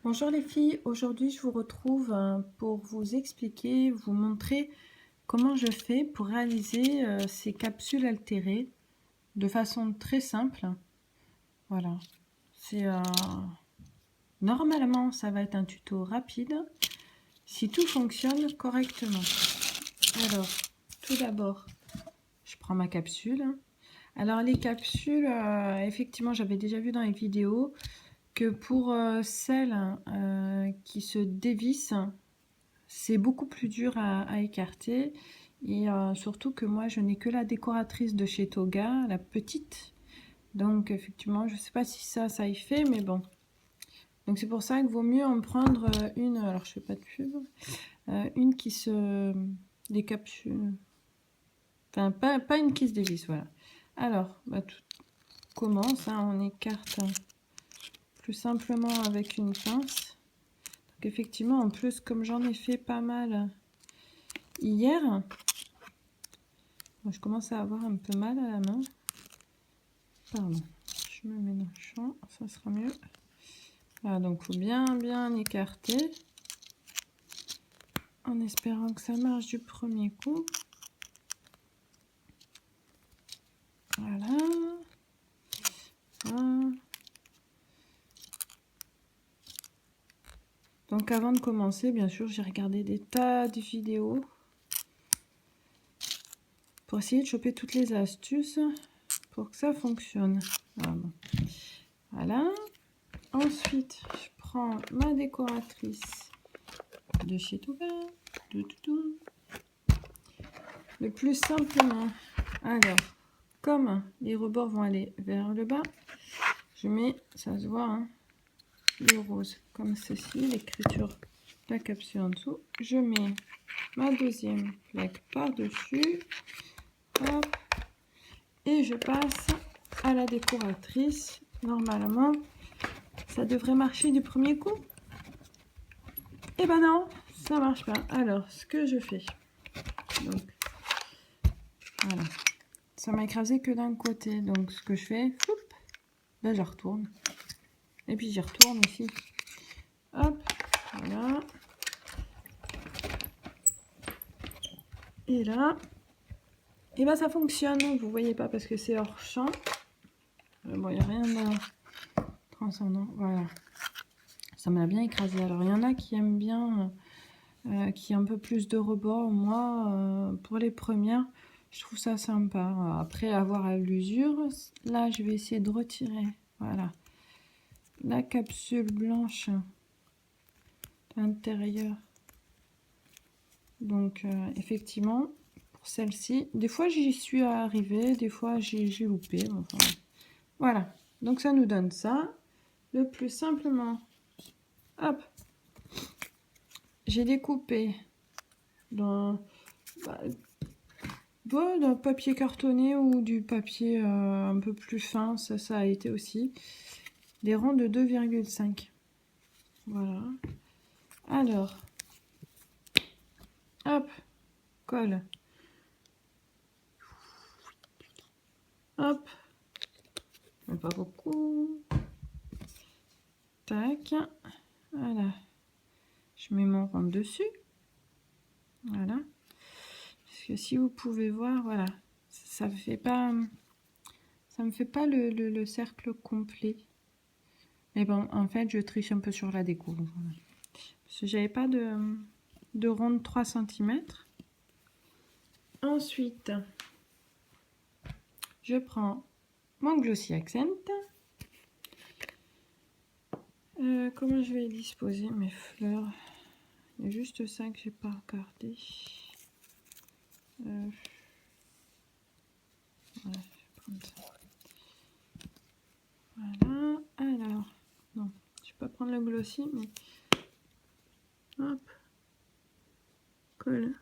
Bonjour les filles, aujourd'hui je vous retrouve pour vous expliquer, vous montrer comment je fais pour réaliser ces capsules altérées de façon très simple. Voilà, c'est normalement ça va être un tuto rapide si tout fonctionne correctement. Alors, tout d'abord, je prends ma capsule. Alors les capsules, effectivement j'avais déjà vu dans les vidéos que pour celles qui se dévissent, c'est beaucoup plus dur à écarter. Et surtout que moi, je n'ai que la décoratrice de chez Toga, la petite. Donc, effectivement, je ne sais pas si ça y fait, mais bon. Donc, c'est pour ça qu'il vaut mieux en prendre une. Alors, je fais pas de pub. Une qui se... des capsules. Enfin, pas une qui se dévisse, voilà. Alors, bah, tout commence. Hein, on écarte plus simplement avec une pince. Donc, effectivement, en plus, comme j'en ai fait pas mal hier, je commence à avoir un peu mal à la main. Pardon, je me mets dans le champ, ça sera mieux. Voilà, donc il faut bien écarter. En espérant que ça marche du premier coup. Voilà. Voilà. Donc avant de commencer, bien sûr, j'ai regardé des tas de vidéos pour essayer de choper toutes les astuces pour que ça fonctionne. Voilà. Ensuite, je prends ma décoratrice de chez Toga. Le plus simplement. Alors, comme les rebords vont aller vers le bas, je mets, ça se voit, hein, le rose comme ceci, l'écriture de la capsule en dessous. Je mets ma deuxième plaque par-dessus. Et je passe à la décoratrice. Normalement, ça devrait marcher du premier coup. Et ben non, ça marche pas. Alors, ce que je fais, donc, voilà, ça m'a écrasé que d'un côté. Donc, ce que je fais, là, je retourne. Et puis, j'y retourne ici. Hop, voilà. Et là, et ben ça fonctionne. Vous voyez pas parce que c'est hors champ. Bon, il n'y a rien de transcendant. Voilà. Ça m'a bien écrasé. Alors, il y en a qui aiment bien, qui a un peu plus de rebord. Moi, pour les premières, je trouve ça sympa. Après avoir à l'usure, là, je vais essayer de retirer. Voilà. La capsule blanche à l'intérieur. Donc, effectivement, pour celle-ci, des fois, j'y suis arrivée, des fois, j'ai loupé. Enfin, voilà. Donc, ça nous donne ça. Le plus simplement, hop, j'ai découpé dans... d'un papier cartonné ou du papier un peu plus fin, ça a été aussi des ronds de 2,5. Voilà. Alors, hop, colle. Hop, mais pas beaucoup. Tac, voilà. Je mets mon rond dessus. Voilà. Parce que si vous pouvez voir, voilà, ça me fait pas le cercle complet. Mais bon, en fait, je triche un peu sur la déco. Voilà. Parce que j'avais pas de rond de 3 cm. Ensuite, je prends mon Glossy Accent. Comment je vais disposer mes fleurs? Il y a juste ça que j'ai pas regardé. Voilà, je vais prendre ça. Voilà, alors, non, je vais pas prendre le Glossy, mais hop, colle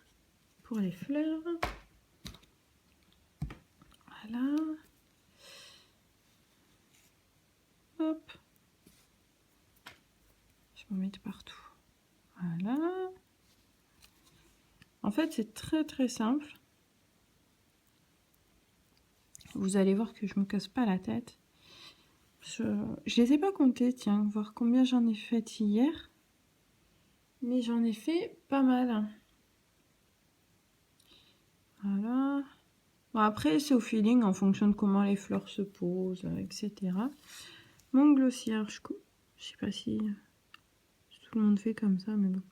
pour les fleurs. Voilà. Hop. Je vais en mettre partout. Voilà. En fait, c'est très simple. Vous allez voir que je me casse pas la tête. Je les ai pas comptés, tiens, voir combien j'en ai fait hier. Mais j'en ai fait pas mal. Voilà. Bon, après, c'est au feeling en fonction de comment les fleurs se posent, etc. Mon glossier, je sais pas si tout le monde fait comme ça, mais bon.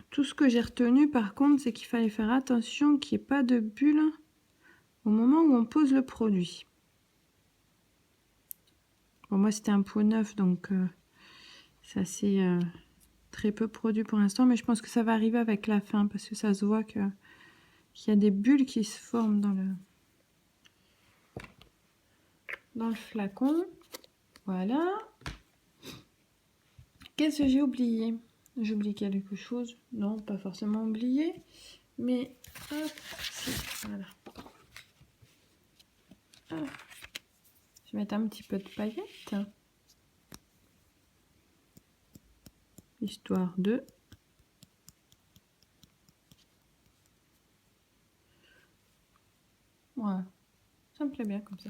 Tout ce que j'ai retenu, par contre, c'est qu'il fallait faire attention qu'il n'y ait pas de bulles au moment où on pose le produit. Bon, moi, c'était un pot neuf, donc c'est assez très peu produit pour l'instant, mais je pense que ça va arriver avec la fin, parce que ça se voit qu'il y a des bulles qui se forment dans le flacon. Voilà. Qu'est-ce que j'ai oublié? J'ai oublié quelque chose? Non, pas forcément oublié. Mais, hop, si, voilà. Hop. Je vais mettre un petit peu de paillettes. Histoire de... Voilà. Ça me plaît bien comme ça.